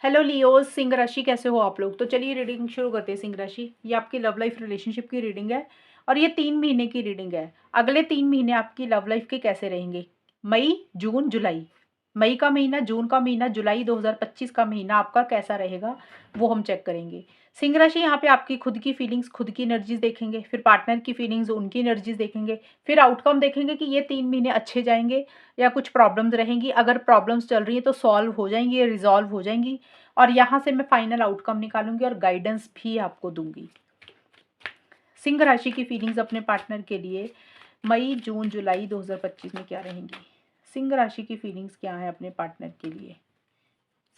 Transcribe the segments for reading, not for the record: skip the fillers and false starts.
Hello Leos, Singh राशि कैसे हो आप लोग। तो चलिए रीडिंग शुरू करते हैं। सिंह राशि, ये आपकी लव लाइफ रिलेशनशिप की रीडिंग है और ये 3 महीने की रीडिंग है। अगले 3 महीने आपकी लव लाइफ के कैसे रहेंगे। मई, जून, जुलाई। मई का महीना, जून का महीना, जुलाई 2025 का महीना आपका कैसा रहेगा वो हम चेक करेंगे। सिंह राशि, यहाँ पे आपकी खुद की फीलिंग्स, खुद की एनर्जीज देखेंगे, फिर पार्टनर की फीलिंग्स, उनकी एनर्जीज देखेंगे, फिर आउटकम देखेंगे कि ये 3 महीने अच्छे जाएंगे या कुछ प्रॉब्लम्स रहेंगी। अगर प्रॉब्लम्स चल रही है तो सॉल्व हो जाएंगी, रिजॉल्व हो जाएंगी और यहाँ से मैं फाइनल आउटकम निकालूंगी और गाइडेंस भी आपको दूंगी। सिंह राशि की फीलिंग्स अपने पार्टनर के लिए मई, जून, जुलाई 2025 में क्या रहेंगी। सिंह राशि की फीलिंग्स क्या है अपने पार्टनर के लिए।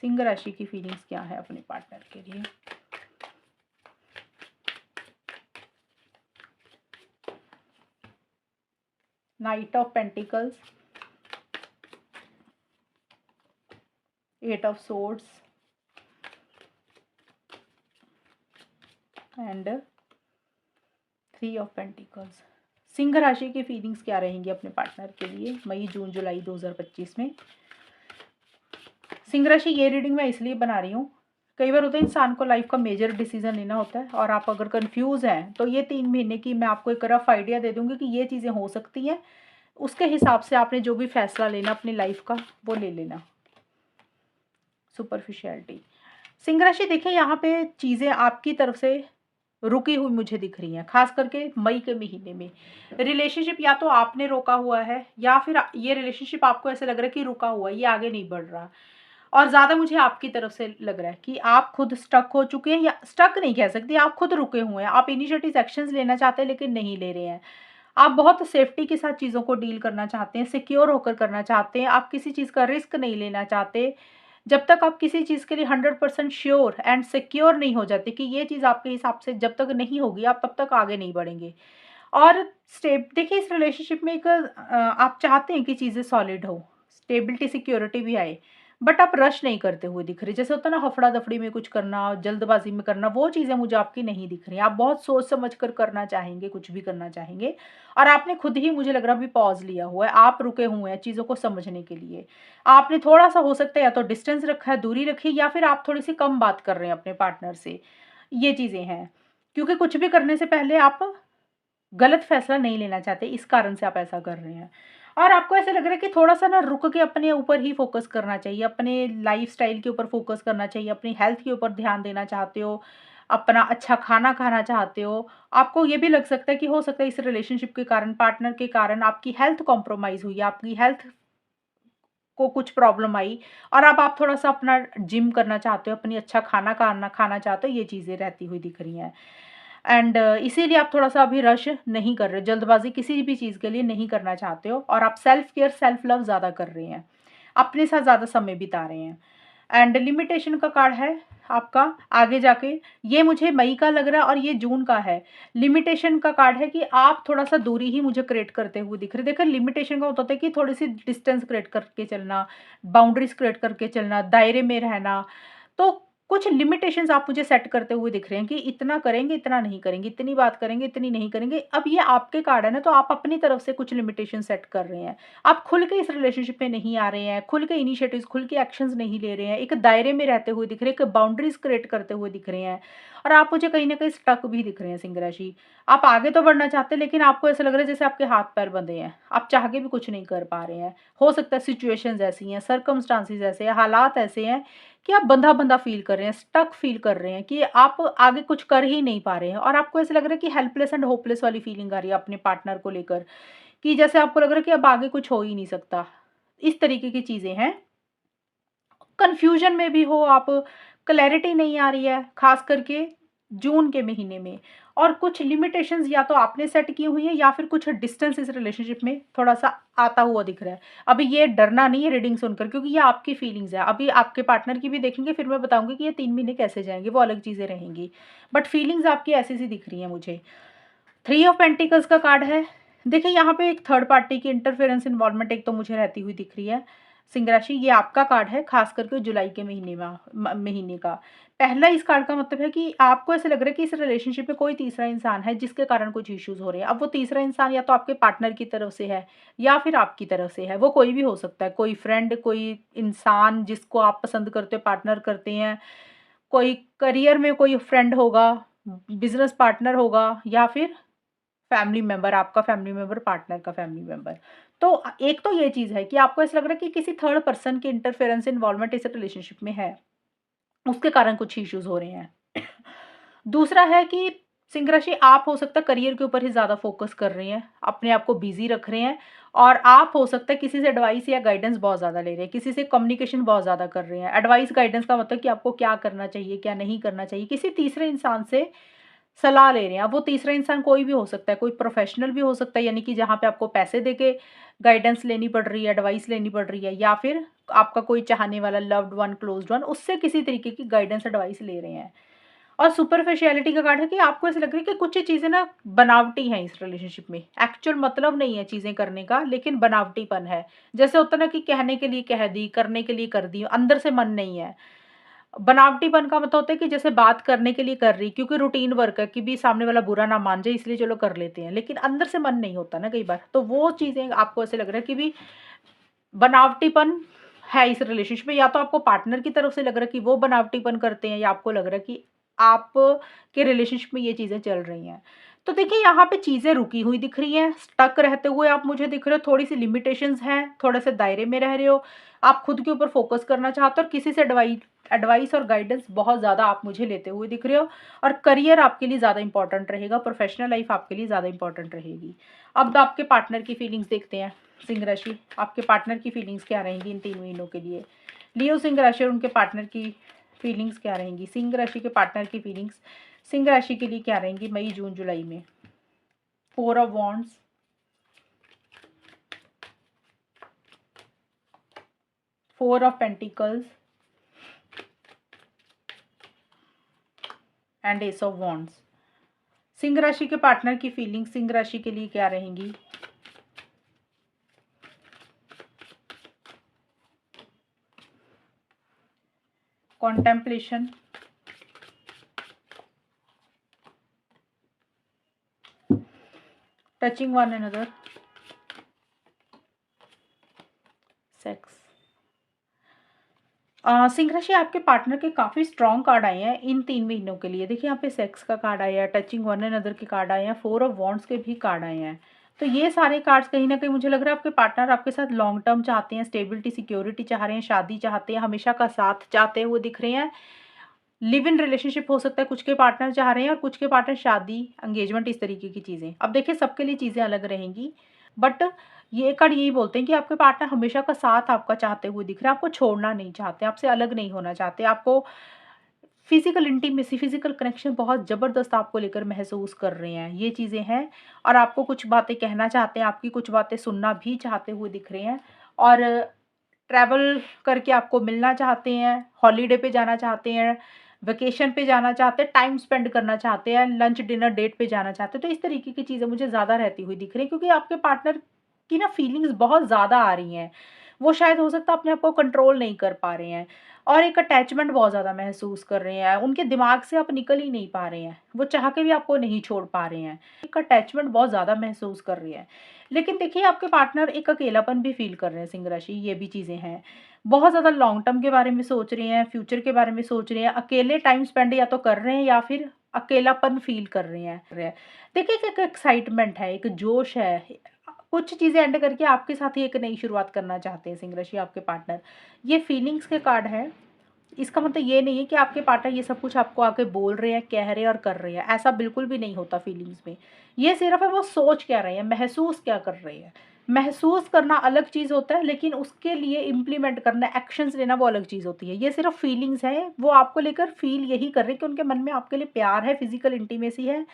सिंह राशि की फीलिंग्स क्या है अपने पार्टनर के लिए। Night of pentacles, 8 of swords and 3 of pentacles. Singh राशि की फीलिंग्स क्या रहेंगी अपने पार्टनर के लिए मई, जून, जुलाई 2025 में। सिंह राशि, ये रीडिंग मैं इसलिए बना रही हूँ, कई बार होता है इंसान को लाइफ का मेजर डिसीजन लेना होता है और आप अगर कंफ्यूज हैं तो ये 3 महीने की मैं आपको एक रफ आइडिया दे दूंगी कि ये चीज़ें हो सकती हैं। उसके हिसाब से आपने जो भी फैसला लेना अपनी लाइफ का वो ले लेना। सुपरफिशियलिटी। सिंह राशि, देखिए यहाँ पे चीज़ें आपकी तरफ से रुकी हुई मुझे दिख रही हैं, खास करके मई के महीने में। रिलेशनशिप या तो आपने रोका हुआ है या फिर ये रिलेशनशिप आपको ऐसा लग रहा है कि रुका हुआ है, ये आगे नहीं बढ़ रहा। और ज़्यादा मुझे आपकी तरफ से लग रहा है कि आप खुद स्टक हो चुके हैं, या स्टक नहीं कह सकती, आप खुद रुके हुए हैं। आप इनिशिएटिव एक्शंस लेना चाहते हैं लेकिन नहीं ले रहे हैं। आप बहुत सेफ्टी के साथ चीज़ों को डील करना चाहते हैं, सिक्योर होकर करना चाहते हैं। आप किसी चीज़ का रिस्क नहीं लेना चाहते। जब तक आप किसी चीज़ के लिए 100% श्योर एंड सिक्योर नहीं हो जाते कि ये चीज़ आपके हिसाब से जब तक नहीं होगी, आप तब तक आगे नहीं बढ़ेंगे। और स्टेप देखिए, इस रिलेशनशिप में एक आप चाहते हैं कि चीज़ें सॉलिड हो, स्टेबिलिटी, सिक्योरिटी भी आए, बट आप रश नहीं करते हुए दिख रहे। जैसे होता है ना, हफड़ा दफड़ी में कुछ करना, जल्दबाजी में करना, वो चीज़ें मुझे आपकी नहीं दिख रही। आप बहुत सोच समझ कर करना चाहेंगे, कुछ भी करना चाहेंगे और आपने खुद ही मुझे लग रहा भी पॉज लिया हुआ है। आप रुके हुए हैं चीज़ों को समझने के लिए। आपने थोड़ा सा हो सकता है या तो डिस्टेंस रखा है, दूरी रखी, या फिर आप थोड़ी सी कम बात कर रहे हैं अपने पार्टनर से। ये चीज़ें हैं, क्योंकि कुछ भी करने से पहले आप गलत फैसला नहीं लेना चाहते, इस कारण से आप ऐसा कर रहे हैं। और आपको ऐसा लग रहा है कि थोड़ा सा ना रुक के अपने ऊपर ही फोकस करना चाहिए, अपने लाइफस्टाइल के ऊपर फोकस करना चाहिए, अपनी हेल्थ के ऊपर ध्यान देना चाहते हो, अपना अच्छा खाना खाना चाहते हो। आपको ये भी लग सकता है कि हो सकता है इस रिलेशनशिप के कारण, पार्टनर के कारण आपकी हेल्थ कॉम्प्रोमाइज़ हुई, आपकी हेल्थ को कुछ प्रॉब्लम आई और अब आप थोड़ा सा अपना जिम करना चाहते हो, अपनी अच्छा खाना खाना खाना चाहते हो। ये चीज़ें रहती हुई दिख रही हैं एंड इसीलिए आप थोड़ा सा अभी रश नहीं कर रहे, जल्दबाजी किसी भी चीज़ के लिए नहीं करना चाहते हो और आप सेल्फ केयर, सेल्फ लव ज़्यादा कर रहे हैं, अपने साथ ज़्यादा समय बिता रहे हैं। एंड लिमिटेशन का कार्ड है आपका आगे जाके, ये मुझे मई का लग रहा है और ये जून का है। लिमिटेशन का कार्ड है कि आप थोड़ा सा दूरी ही मुझे क्रिएट करते हुए दिख रहे। देखिए, लिमिटेशन का होता है कि थोड़ी सी डिस्टेंस क्रिएट करके चलना, बाउंड्रीज क्रिएट करके चलना, दायरे में रहना। तो कुछ लिमिटेशंस आप मुझे सेट करते हुए दिख रहे हैं कि इतना करेंगे, इतना नहीं करेंगे, इतनी बात करेंगे, इतनी नहीं करेंगे। अब ये आपके कार्ड है ना, तो आप अपनी तरफ से कुछ लिमिटेशन सेट कर रहे हैं। आप खुल के इस रिलेशनशिप में नहीं आ रहे हैं, खुल के इनिशिएटिव्स, खुल के एक्शंस नहीं ले रहे हैं, एक दायरे में रहते हुए दिख रहे हैं, एक बाउंड्रीज क्रिएट करते हुए दिख रहे हैं और आप मुझे कहीं ना कहीं स्टक भी दिख रहे हैं। सिंह राशि, आप आगे तो बढ़ना चाहते हैं लेकिन आपको ऐसा लग रहा है जैसे आपके हाथ पैर बंधे हैं, आप चाह के भी कुछ नहीं कर पा रहे हैं। हो सकता है सिचुएशंस ऐसी हैं, सर्कमस्टांसिस ऐसे हैं, हालात ऐसे हैं कि आप बंधा बंधा फील कर रहे हैं, स्टक फील कर रहे हैं कि आप आगे कुछ कर ही नहीं पा रहे हैं और आपको ऐसा लग रहा है कि हेल्पलेस एंड होपलेस वाली फीलिंग आ रही है अपने पार्टनर को लेकर, कि जैसे आपको लग रहा है कि अब आगे कुछ हो ही नहीं सकता। इस तरीके की चीज़ें हैं। कन्फ्यूजन में भी हो आप, क्लैरिटी नहीं आ रही है, खास करके जून के महीने में। और कुछ लिमिटेशंस या तो आपने सेट की हुई है या फिर कुछ डिस्टेंस इस रिलेशनशिप में थोड़ा सा आता हुआ दिख रहा है। अभी ये डरना नहीं है रीडिंग सुनकर, क्योंकि ये आपकी फीलिंग्स है। अभी आपके पार्टनर की भी देखेंगे, फिर मैं बताऊंगी कि ये 3 महीने कैसे जाएंगे, वो अलग चीज़ें रहेंगी। बट फीलिंग्स आपकी ऐसी सी दिख रही है मुझे। 3 ऑफ पेंटिकल्स का कार्ड है। देखिए, यहाँ पे एक थर्ड पार्टी की इंटरफेरेंस, इन्वॉल्वमेंट एक तो मुझे रहती हुई दिख रही है सिंह राशि, ये आपका कार्ड है, खास करके जुलाई के महीने का। पहला इस कार्ड का मतलब है कि आपको ऐसा लग रहा है कि इस रिलेशनशिप में कोई तीसरा इंसान है जिसके कारण कुछ इश्यूज हो रहे हैं। अब वो तीसरा इंसान या तो आपके पार्टनर की तरफ से है या फिर आपकी तरफ से है, वो कोई भी हो सकता है, कोई फ्रेंड, कोई इंसान जिसको आप पसंद करते हो, पार्टनर करते हैं, कोई करियर में कोई फ्रेंड होगा, बिजनेस पार्टनर होगा, या फिर फैमिली मेंबर, आपका फैमिली मेंबर, पार्टनर का फैमिली मेंबर। तो एक तो ये चीज़ है कि आपको ऐसा लग रहा है कि किसी थर्ड पर्सन की इंटरफेरेंस, इन्वॉल्वमेंट इस रिलेशनशिप में है, उसके कारण कुछ इश्यूज़ हो रहे हैं। दूसरा है कि सिंह राशि, आप हो सकता है करियर के ऊपर ही ज़्यादा फ़ोकस कर रहे हैं, अपने आप को बिज़ी रख रहे हैं, और आप हो सकता है किसी से एडवाइस या गाइडेंस बहुत ज़्यादा ले रहे हैं, किसी से कम्युनिकेशन बहुत ज़्यादा कर रहे हैं। एडवाइस, गाइडेंस का मतलब कि आपको क्या करना चाहिए, क्या नहीं करना चाहिए, किसी तीसरे इंसान से सलाह ले रहे हैं। अब वो तीसरा इंसान कोई भी हो सकता है, कोई प्रोफ़ेशनल भी हो सकता है, यानी कि जहाँ पे आपको पैसे देके गाइडेंस लेनी पड़ रही है, एडवाइस लेनी पड़ रही है, या फिर आपका कोई चाहने वाला, लव्ड वन, क्लोज़्ड वन, उससे किसी तरीके की गाइडेंस, एडवाइस ले रहे हैं। और सुपरफिशियलिटी का कार्ड है कि आपको ऐसा लग रहा है कि कुछ चीज़ें ना बनावटी हैं इस रिलेशनशिप में। एक्चुअल मतलब नहीं है चीज़ें करने का, लेकिन बनावटीपन है। जैसे होता है ना कि कहने के लिए कह दी, करने के लिए कर दी, अंदर से मन नहीं है। बनावटीपन का मतलब होता है कि जैसे बात करने के लिए कर रही, क्योंकि रूटीन वर्क है कि भी सामने वाला बुरा ना मान जाए, इसलिए चलो कर लेते हैं, लेकिन अंदर से मन नहीं होता ना कई बार। तो वो चीज़ें आपको ऐसे लग रहा है कि भी बनावटीपन है इस रिलेशनशिप में, या तो आपको पार्टनर की तरफ से लग रहा है कि वो बनावटीपन करते हैं, या आपको लग रहा है कि आप के रिलेशनशिप में ये चीज़ें चल रही हैं। तो देखिए यहाँ पे चीज़ें रुकी हुई दिख रही हैं, स्टक रहते हुए आप मुझे दिख रहे हो, थोड़ी-सी लिमिटेशंस हैं, थोड़े-से दायरे में रह रहे हो, आप खुद के ऊपर फ़ोकस करना चाहते हो, और किसी से एडवाइस और गाइडेंस बहुत ज़्यादा आप मुझे लेते हुए दिख रहे हो, और करियर आपके लिए ज़्यादा इंपॉर्टेंट रहेगा, प्रोफ़ेशनल लाइफ़ आपके लिए ज़्यादा इंपॉर्टेंट रहेगी। अब आपके पार्टनर की फीलिंग्स देखते हैं। सिंह राशि, आपके पार्टनर की फीलिंग्स क्या रहेंगी इन 3 महीनों के लिए? लियो सिंह राशि और उनके पार्टनर की फीलिंग्स क्या रहेंगी? सिंह राशि के पार्टनर की फीलिंग्स सिंह राशि के लिए क्या रहेंगी मई, जून, जुलाई में? 4 of wands, 4 of pentacles and S of wands. Singh राशि के पार्टनर की फीलिंग्स सिंह राशि के लिए क्या रहेंगी? Contemplation, touching one another, sex. Singh राशि, आपके पार्टनर के काफ़ी स्ट्रॉन्ग कार्ड आए हैं इन 3 महीनों के लिए। देखिए यहाँ पे सेक्स का कार्ड आया है, टचिंग वन अनदर के कार्ड आए हैं, 4 ऑफ वॉन्ड्स के भी कार्ड आए हैं। तो ये सारे कार्ड्स कहीं न कहीं मुझे लग रहा है आपके पार्टनर आपके साथ लॉन्ग टर्म चाहते हैं, स्टेबिलिटी, सिक्योरिटी चाह रहे हैं, शादी चाहते हैं, हमेशा का साथ चाहते हुए दिख रहे हैं। लिव इन रिलेशनशिप हो सकता है, कुछ के पार्टनर चाह रहे हैं, और कुछ के पार्टनर शादी, एंगेजमेंट, इस तरीके की चीज़ें। अब देखिए सबके लिए चीज़ें अलग रहेंगी, बट ये कार्ड यही बोलते हैं कि आपके पार्टनर हमेशा का साथ आपका चाहते हुए दिख रहे हैं, आपको छोड़ना नहीं चाहते, आपसे अलग नहीं होना चाहते, आपको फिजिकल इंटीमेसी, फिजिकल कनेक्शन बहुत ज़बरदस्त आपको लेकर महसूस कर रहे हैं, ये चीज़ें हैं। और आपको कुछ बातें कहना चाहते हैं, आपकी कुछ बातें सुनना भी चाहते हुए दिख रहे हैं, और ट्रैवल करके आपको मिलना चाहते हैं, हॉलिडे पे जाना चाहते हैं, वेकेशन पे जाना चाहते हैं, टाइम स्पेंड करना चाहते हैं, लंच डिनर डेट पे जाना चाहते हैं। तो इस तरीके की चीज़ें मुझे ज़्यादा रहती हुई दिख रही हैं, क्योंकि आपके पार्टनर की ना फीलिंग्स बहुत ज़्यादा आ रही हैं। वो शायद हो सकता है अपने आप को कंट्रोल नहीं कर पा रहे हैं, और एक अटैचमेंट बहुत ज़्यादा महसूस कर रहे हैं। उनके दिमाग से आप निकल ही नहीं पा रहे हैं, वो चाह के भी आपको नहीं छोड़ पा रहे हैं। एक अटैचमेंट बहुत ज़्यादा महसूस कर रहे हैं। लेकिन देखिए आपके पार्टनर एक अकेलापन भी फ़ील कर रहे हैं सिंह राशि, ये भी चीज़ें हैं। बहुत ज़्यादा लॉन्ग टर्म के बारे में सोच रहे हैं, फ्यूचर के बारे में सोच रहे हैं, अकेले टाइम स्पेंड या तो कर रहे हैं, या फिर अकेलापन फ़ील कर रहे हैं। देखिए एक एक्साइटमेंट है, एक जोश है, कुछ चीज़ें एंड करके आपके साथ ही एक नई शुरुआत करना चाहते हैं सिंह राशि, आपके पार्टनर। ये फीलिंग्स के कार्ड है। इसका मतलब ये नहीं है कि आपके पार्टनर ये सब कुछ आपको आके बोल रहे हैं, कह रहे हैं और कर रहे हैं, ऐसा बिल्कुल भी नहीं होता फीलिंग्स में। ये सिर्फ है वो सोच क्या रहे हैं, महसूस क्या कर रहे हैं। महसूस करना अलग चीज़ होता है, लेकिन उसके लिए इम्प्लीमेंट करना, एक्शंस लेना, वो अलग चीज़ होती है। ये सिर्फ फीलिंग्स हैं, वो आपको लेकर फील यही कर रहे हैं कि उनके मन में आपके लिए प्यार है, फिजिकल इंटीमेसी है,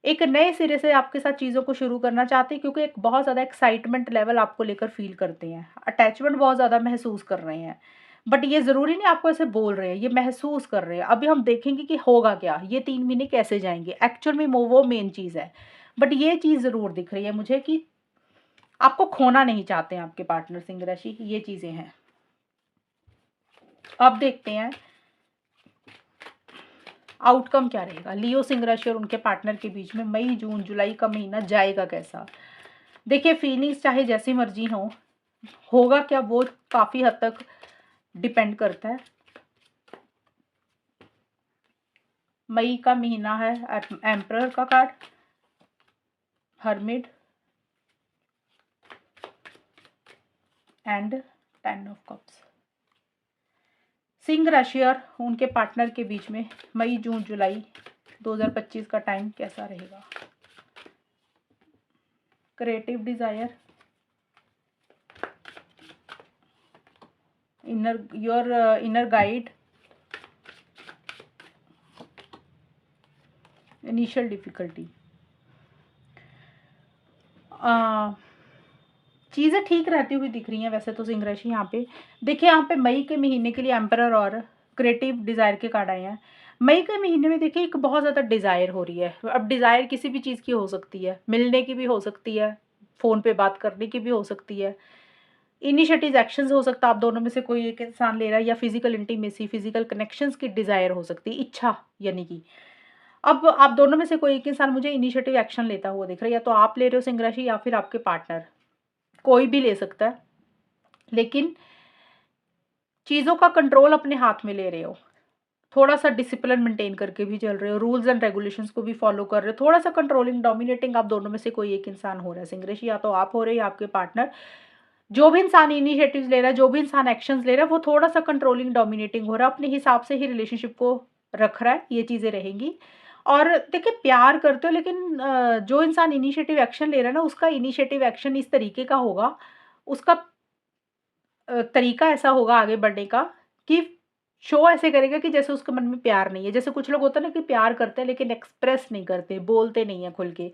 एक नए सिरे से आपके साथ चीज़ों को शुरू करना चाहते हैं, क्योंकि एक बहुत ज़्यादा एक्साइटमेंट लेवल आपको लेकर फ़ील करते हैं। अटैचमेंट बहुत ज़्यादा महसूस कर रहे हैं। बट ये ज़रूरी नहीं आपको ऐसे बोल रहे हैं, ये महसूस कर रहे हैं। अभी हम देखेंगे कि होगा क्या, ये 3 महीने कैसे जाएँगे। एक्चुअल में वो मेन चीज़ है। बट ये चीज़ ज़रूर दिख रही है मुझे कि आपको खोना नहीं चाहते हैं आपके पार्टनर सिंह राशि, ये चीज़ें हैं। अब देखते हैं आउटकम क्या रहेगा लियो सिंह राशि और उनके पार्टनर के बीच में मई जून जुलाई का महीना जाएगा कैसा। देखिए फीलिंग्स चाहे जैसी मर्जी हो, होगा क्या वो काफ़ी हद तक डिपेंड करता है। मई का महीना है एम्परर का card, hermit and 10 of cups. Singh राशि और उनके पार्टनर के बीच में मई जून जुलाई 2025 का टाइम कैसा रहेगा। Creative desire, inner guide, initial difficulty. चीज़ें ठीक रहती हुई दिख रही हैं वैसे तो सिंह राशि यहाँ पे। देखिए यहाँ पे मई के महीने के लिए एम्परर और क्रिएटिव डिज़ायर के कार्ड आए हैं। मई के महीने में देखिए एक बहुत ज़्यादा डिज़ायर हो रही है। अब डिज़ायर किसी भी चीज़ की हो सकती है, मिलने की भी हो सकती है, फ़ोन पे बात करने की भी हो सकती है, इनिशिएटिव एक्शंस हो सकता है, आप दोनों में से कोई एक इंसान ले रहा है, या फिजिकल इंटीमेसी, फिजिकल कनेक्शंस की डिज़ायर हो सकती है, इच्छा यानी कि। अब आप दोनों में से कोई एक इंसान मुझे इनिशिएटिव एक्शन लेता हुआ दिख रहा है, या तो आप ले रहे हो सिंह राशि या फिर आपके पार्टनर, कोई भी ले सकता है। लेकिन चीज़ों का कंट्रोल अपने हाथ में ले रहे हो, थोड़ा-सा डिसिप्लिन मेंटेन करके भी चल रहे हो, रूल्स एंड रेगुलेशंस को भी फॉलो कर रहे हो, थोड़ा-सा कंट्रोलिंग, डोमिनेटिंग आप दोनों में से कोई एक इंसान हो रहा है सिंह राशि, या तो आप हो रहे हो या आपके पार्टनर। जो भी इंसान इनिशिएटिव्स ले रहा है, जो भी इंसान एक्शंस ले रहा है, वो थोड़ा-सा कंट्रोलिंग, डोमिनेटिंग हो रहा है, अपने हिसाब से ही रिलेशनशिप को रख रहा है, ये चीज़ें रहेंगी। और देखिए प्यार करते हो, लेकिन जो इंसान इनिशिएटिव एक्शन ले रहा है ना, उसका इनिशिएटिव एक्शन इस तरीके का होगा, उसका तरीका ऐसा होगा आगे बढ़ने का कि शो ऐसे करेगा कि जैसे उसके मन में प्यार नहीं है। जैसे कुछ लोग होता है ना कि प्यार करते हैं लेकिन एक्सप्रेस नहीं करते, बोलते नहीं है खुल के,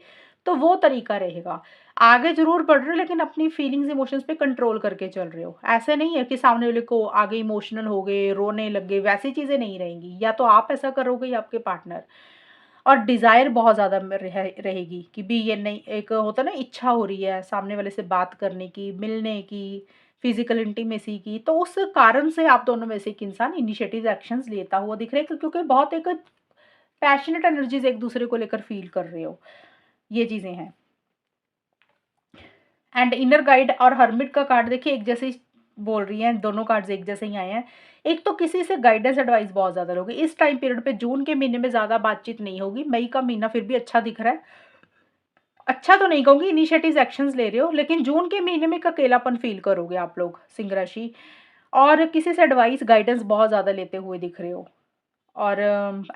तो वो तरीका रहेगा। आगे ज़रूर बढ़ रहे हो लेकिन अपनी फीलिंग्स, इमोशंस पे कंट्रोल करके चल रहे हो। ऐसे नहीं है कि सामने वाले को आगे इमोशनल हो गए, रोने लग गए, वैसी चीज़ें नहीं रहेंगी। या तो आप ऐसा करोगे या आपके पार्टनर। और डिज़ायर बहुत ज़्यादा रहेगी कि भी ये नहीं, एक होता है ना इच्छा हो रही है सामने वाले से बात करने की, मिलने की, फिजिकल इंटीमेसी की, तो उस कारण से आप दोनों में से एक इंसान इनिशिएटिव एक्शंस लेता हुआ दिख रहा है, क्योंकि बहुत एक पैशनेट एनर्जीज एक दूसरे को लेकर फील कर रहे हो, ये चीज़ें हैं। एंड इनर गाइड और हर्मिट का कार्ड देखिए एक जैसे ही बोल रही हैं, दोनों कार्ड्स एक जैसे ही आए हैं। एक तो किसी से गाइडेंस एडवाइस बहुत ज़्यादा होगी इस टाइम पीरियड पे, जून के महीने में ज़्यादा बातचीत नहीं होगी, मई का महीना फिर भी अच्छा दिख रहा है। अच्छा तो नहीं कहूँगी, इनिशिएटिव्स एक्शंस ले रहे हो, लेकिन जून के महीने में एक अकेलापन फ़ील करोगे आप लोग सिंह राशि, और किसी से एडवाइस, गाइडेंस बहुत ज़्यादा लेते हुए दिख रहे हो। और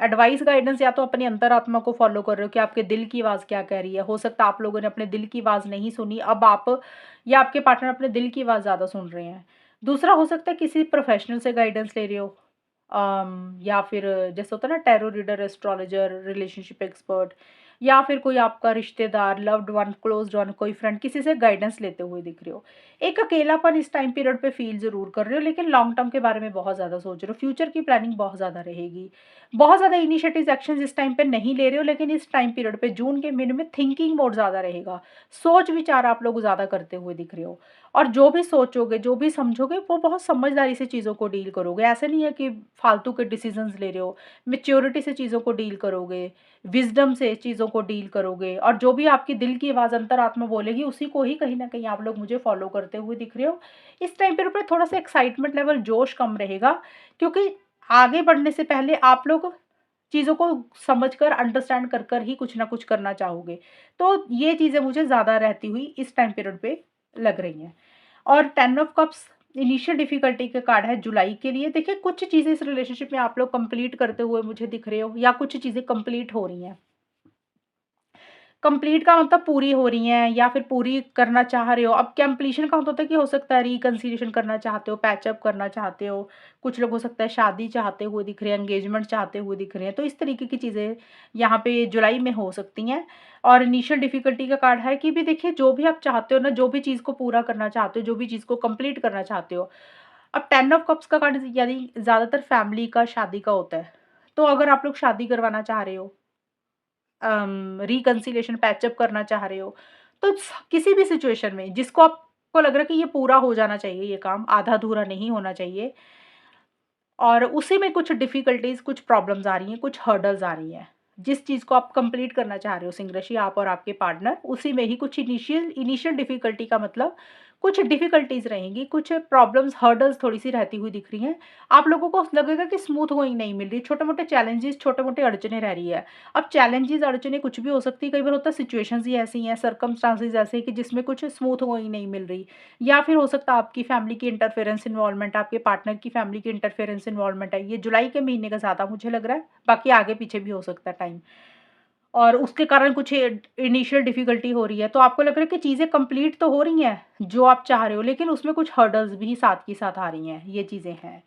एडवाइस, गाइडेंस या तो अपनी अंतरात्मा को फ़ॉलो कर रहे हो कि आपके दिल की आवाज़ क्या कह रही है। हो सकता है आप लोगों ने अपने दिल की आवाज़ नहीं सुनी, अब आप या आपके पार्टनर अपने दिल की आवाज़ ज़्यादा सुन रहे हैं। दूसरा हो सकता है किसी प्रोफ़ेशनल से गाइडेंस ले रहे हो, या फिर जैसे होता है ना tarot reader, astrologer, relationship expert, या फिर कोई आपका रिश्तेदार, लव्ड वन, क्लोज्ड वन, कोई फ्रेंड, किसी से गाइडेंस लेते हुए दिख रहे हो। एक अकेलापन इस टाइम पीरियड पे फ़ील ज़रूर कर रहे हो, लेकिन लॉन्ग टर्म के बारे में बहुत ज़्यादा सोच रहे हो, फ्यूचर की प्लानिंग बहुत ज़्यादा रहेगी। बहुत ज़्यादा इनिशिएटिव्स, एक्शंस इस टाइम पे नहीं ले रहे हो, लेकिन इस टाइम पीरियड पे जून के महीने में थिंकिंग मोड ज़्यादा रहेगा। सोच-विचार आप लोग ज़्यादा करते हुए दिख रहे हो, और जो भी सोचोगे, जो भी समझोगे, वो बहुत समझदारी से चीज़ों को डील करोगे। ऐसा नहीं है कि फालतू के डिसीज़न्स ले रहे हो, मैच्योरिटी से चीज़ों को डील करोगे, विज़डम से चीज़ों को डील करोगे, और जो भी आपकी दिल की आवाज़, अंतरात्मा बोलेगी, उसी को ही कहीं न कहीं आप लोग मुझे फ़ॉलो करते हुए दिख रहे हो। इस टाइम पीरियड पे थोड़ा-सा एक्साइटमेंट लेवल, जोश कम रहेगा, क्योंकि आगे बढ़ने से पहले आप लोग चीज़ों को समझकर, अंडरस्टैंड कर कर ही कुछ ना कुछ करना चाहोगे। तो ये चीज़ें मुझे ज़्यादा रहती हुई इस टाइम पीरियड पे लग रही हैं। और 10 ऑफ कप्स इनिशियल डिफ़िकल्टी का कार्ड है जुलाई के लिए। देखिए कुछ चीज़ें इस रिलेशनशिप में आप लोग कंप्लीट करते हुए मुझे दिख रहे हो, या कुछ चीज़ें कंप्लीट हो रही हैं। कंप्लीट का मतलब पूरी हो रही हैं या फिर पूरी करना चाह रहे हो। अब कंप्लीशन का होता है कि हो सकता है रिकंसिलिएशन करना चाहते हो, पैचअप करना चाहते हो। कुछ लोग हो सकता है शादी चाहते हुए दिख रहे हैं, एंगेजमेंट चाहते हुए दिख रहे हैं। तो इस तरीके की चीज़ें यहाँ पे जुलाई में हो सकती हैं। और इनिशियल डिफ़िकल्टी का कार्ड है कि भी देखिए जो भी आप चाहते हो ना, जो भी चीज़ को पूरा करना चाहते हो, जो भी चीज़ को कंप्लीट करना चाहते हो। अब 10 ऑफ कप्स का कार्ड यानी ज़्यादातर फैमिली का, शादी का होता है। तो अगर आप लोग शादी करवाना चाह रहे हो, रिकंसिलिएशन, पैचअप करना चाह रहे हो, तो किसी भी सिचुएशन में जिसको आपको लग रहा है कि ये पूरा हो जाना चाहिए, ये काम आधा अधूरा नहीं होना चाहिए, और उसी में कुछ डिफ़िकल्टीज़, कुछ प्रॉब्लम्स आ रही हैं, कुछ हर्डल्स आ रही हैं। जिस चीज़ को आप कंप्लीट करना चाह रहे हो सिंह राशि, आप और आपके पार्टनर, उसी में ही कुछ इनिशियल डिफ़िकल्टी का मतलब कुछ डिफ़िकल्टीज़ रहेंगी, कुछ प्रॉब्लम्स, हर्डल्स थोड़ी-सी रहती हुई दिख रही हैं। आप लोगों को लगेगा कि स्मूथ गोइंग नहीं मिल रही, छोटे-मोटे चैलेंजेस, छोटे-मोटे अड़चनें रह रही है। अब चैलेंजेस, अड़चनें कुछ भी हो सकती है, कई बार होता है सिचुएशंस ही ऐसी हैं, सर्कमस्टांसेस ऐसे हैं कि जिसमें कुछ स्मूथ गोइंग नहीं मिल रही। या फिर हो सकता है आपकी फैमिली की इंटरफेरेंस इन्वॉल्वमेंट, आपके पार्टनर की फैमिली की इंटरफेरेंस इन्वॉल्वमेंट है। ये जुलाई के महीने का ज़्यादा मुझे लग रहा है, बाकी आगे पीछे भी हो सकता है टाइम, और उसके कारण कुछ इनिशियल डिफ़िकल्टी हो रही है। तो आपको लग रहा है कि चीज़ें कंप्लीट तो हो रही हैं, जो आप चाह रहे हो, लेकिन उसमें कुछ हर्डल्स भी साथ के साथ आ रही हैं, ये चीज़ें हैं।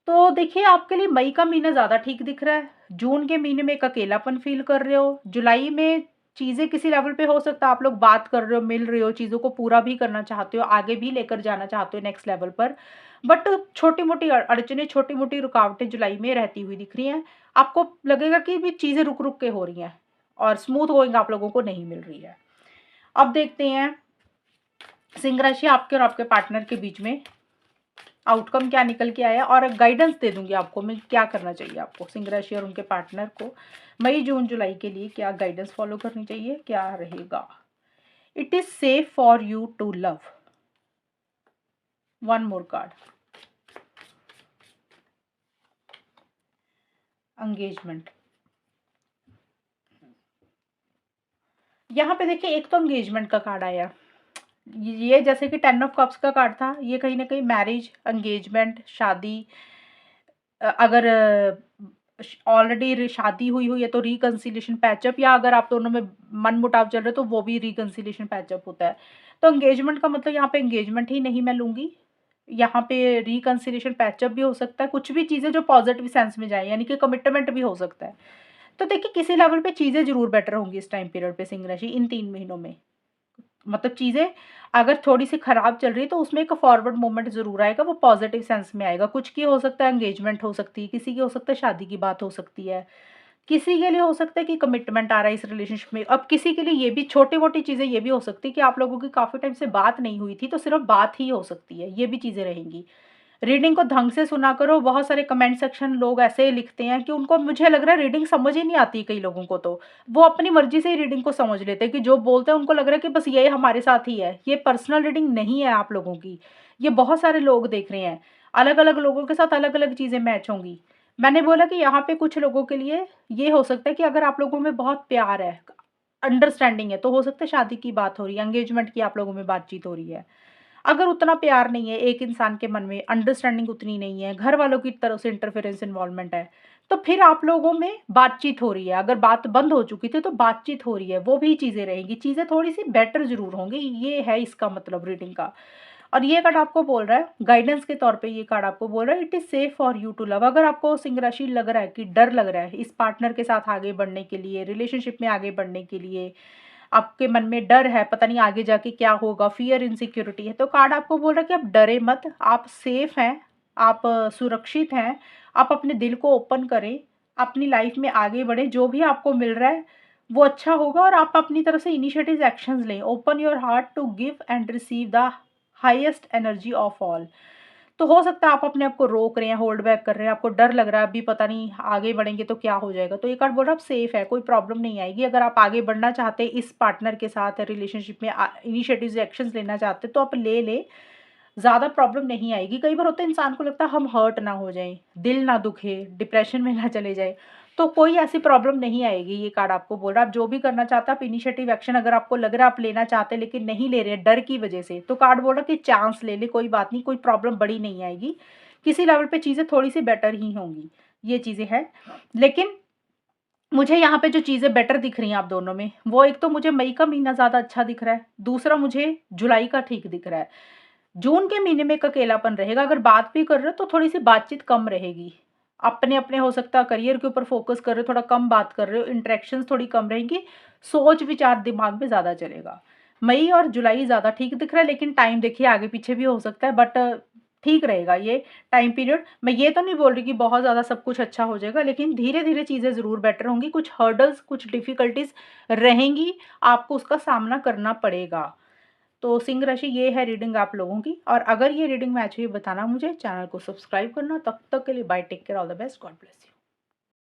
तो देखिए, आपके लिए मई का महीना ज़्यादा ठीक दिख रहा है। जून के महीने में एक अकेलापन फ़ील कर रहे हो। जुलाई में चीज़ें किसी लेवल पे हो सकता है आप लोग बात कर रहे हो, मिल रहे हो, चीज़ों को पूरा भी करना चाहते हो, आगे भी लेकर जाना चाहते हो नेक्स्ट लेवल पर। बट छोटी-मोटी अड़चनें, छोटी-मोटी रुकावटें जुलाई में रहती हुई दिख रही हैं। आपको लगेगा कि भी चीज़ें रुक-रुक के हो रही हैं और स्मूथ गोइंग आप लोगों को नहीं मिल रही है। अब देखते हैं सिंह राशि, आपके और आपके पार्टनर के बीच में आउटकम क्या निकल के आया, और गाइडेंस दे दूंगी आपको मैं क्या करना चाहिए आपको सिंह राशि और उनके पार्टनर को मई जून जुलाई के लिए क्या गाइडेंस फॉलो करनी चाहिए, क्या रहेगा। It is safe for you to love. One more card, engagement. यहाँ पे देखिए, एक तो एंगेजमेंट का कार्ड आया, ये जैसे कि 10 ऑफ कप्स का कार्ड था, ये कहीं ना कहीं मैरिज, एंगेजमेंट, शादी, अगर ऑलरेडी शादी हुई हुई है तो रिकंसिलिएशन पैचअप, या अगर आप दोनों में मनमुटाव चल रहे तो वो भी रिकंसिलिएशन पैचअप होता है। तो एंगेजमेंट का मतलब यहाँ पे एंगेजमेंट ही नहीं मैं लूँगी, यहाँ पे रिकंसिलिएशन पैचअप भी हो सकता है, कुछ भी चीज़ें जो पॉजिटिव सेंस में जाए, यानी कि कमिटमेंट भी हो सकता है। तो देखिए, किसी लेवल पे चीज़ें ज़रूर बेटर होंगी इस टाइम पीरियड पे सिंह राशि, इन 3 महीनों में। मतलब चीज़ें अगर थोड़ी-सी खराब चल रही है तो उसमें एक फॉरवर्ड मूवमेंट ज़रूर आएगा, वो पॉज़िटिव सेंस में आएगा। कुछ की हो सकता है एंगेजमेंट हो सकती है, किसी की हो सकता है शादी की बात हो सकती है, किसी के लिए हो सकता है कि कमिटमेंट आ रहा है इस रिलेशनशिप में। अब किसी के लिए ये भी छोटी-मोटी चीज़ें ये भी हो सकती है कि आप लोगों की काफ़ी टाइम से बात नहीं हुई थी, तो सिर्फ़ बात ही हो सकती है, ये भी चीज़ें रहेंगी। रीडिंग को ढंग से सुना करो। बहुत सारे कमेंट सेक्शन लोग ऐसे लिखते हैं कि उनको, मुझे लग रहा है, रीडिंग समझ ही नहीं आती कई लोगों को, तो वो अपनी मर्जी से ही रीडिंग को समझ लेते हैं कि जो बोलते हैं उनको लग रहा है कि बस ये हमारे साथ ही है। ये पर्सनल रीडिंग नहीं है आप लोगों की, ये बहुत सारे लोग देख रहे हैं, अलग अलग लोगों के साथ अलग अलग चीज़ें मैच होंगी। मैंने बोला कि यहाँ पे कुछ लोगों के लिए ये हो सकता है कि अगर आप लोगों में बहुत प्यार है, अंडरस्टैंडिंग है, तो हो सकता है शादी की बात हो रही है, एंगेजमेंट की आप लोगों में बातचीत हो रही है। अगर उतना प्यार नहीं है एक इंसान के मन में, अंडरस्टैंडिंग उतनी नहीं है, घर वालों की तरफ से इंटरफेरेंस इन्वॉल्वमेंट है, तो फिर आप लोगों में बातचीत हो रही है। अगर बात बंद हो चुकी थी तो बातचीत हो रही है, वो भी चीज़ें रहेंगी, चीज़ें थोड़ी-सी बेटर ज़रूर होंगी, ये है इसका मतलब रीडिंग का। और ये कार्ड आपको बोल रहा है गाइडेंस के तौर पे, ये कार्ड आपको बोल रहा है it is safe for you to love. अगर आपको सिंह राशि लग रहा है कि डर लग रहा है इस पार्टनर के साथ आगे बढ़ने के लिए, रिलेशनशिप में आगे बढ़ने के लिए, आपके मन में डर है, पता नहीं आगे जाके क्या होगा, फ़ियर, इनसिक्योरिटी है, तो कार्ड आपको बोल रहा है कि आप डरे मत, आप सेफ हैं, आप सुरक्षित हैं, आप अपने दिल को ओपन करें, अपनी लाइफ में आगे बढ़ें, जो भी आपको मिल रहा है वो अच्छा होगा, और आप अपनी तरफ से इनिशिएटिव एक्शंस लें। Open your heart to give and receive the highest energy of all. तो हो सकता है आप अपने आप को रोक रहे हैं, होल्ड बैक कर रहे हैं, आपको डर लग रहा है अभी पता नहीं आगे बढ़ेंगे तो क्या हो जाएगा। तो ये कार्ड बोल रहा है आप सेफ है, कोई प्रॉब्लम नहीं आएगी। अगर आप आगे बढ़ना चाहते हैं इस पार्टनर के साथ रिलेशनशिप में, इनिशिएटिव्स एक्शंस लेना चाहते हैं तो आप ले लें, ज़्यादा प्रॉब्लम नहीं आएगी। कई बार होता है इंसान को लगता है हम हर्ट ना हो जाएँ, दिल ना दुखे, डिप्रेशन में ना चले जाएँ, तो कोई ऐसी प्रॉब्लम नहीं आएगी। ये कार्ड आपको बोल रहा है आप जो भी करना चाहते हैं, आप इनिशिएटिव एक्शन अगर आपको लग रहा है आप लेना चाहते हैं लेकिन नहीं ले रहे हैं डर की वजह से, तो कार्ड बोल रहा है कि चांस ले लें, कोई बात नहीं, कोई प्रॉब्लम बड़ी नहीं आएगी। किसी लेवल पे चीज़ें थोड़ी-सी बेटर ही होंगी, ये चीज़ें हैं। लेकिन मुझे यहाँ पे जो चीज़ें बेटर दिख रही हैं आप दोनों में, वो एक तो मुझे मई का महीना ज़्यादा अच्छा दिख रहा है, दूसरा मुझे जुलाई का ठीक दिख रहा है। जून के महीने में एक अकेलापन रहेगा, अगर बात भी कर रहे हो तो थोड़ी-सी बातचीत कम रहेगी। अपने-अपने हो सकता है करियर के ऊपर फ़ोकस कर रहे हो, थोड़ा कम बात कर रहे हो, इंटरेक्शंस थोड़ी कम रहेंगी, सोच-विचार दिमाग में ज़्यादा चलेगा। मई और जुलाई ज़्यादा ठीक दिख रहा है, लेकिन टाइम देखिए आगे-पीछे भी हो सकता है, बट ठीक रहेगा ये टाइम पीरियड। मैं ये तो नहीं बोल रही कि बहुत ज़्यादा सब कुछ अच्छा हो जाएगा, लेकिन धीरे-धीरे चीज़ें ज़रूर बेटर होंगी। कुछ हर्डल्स, कुछ डिफ़िकल्टीज़ रहेंगी, आपको उसका सामना करना पड़ेगा। तो सिंह राशि ये है रीडिंग आप लोगों की, और अगर ये रीडिंग मैच हुई बताना मुझे, चैनल को सब्सक्राइब करना। तब तक के लिए bye, take care, all the best, God bless you.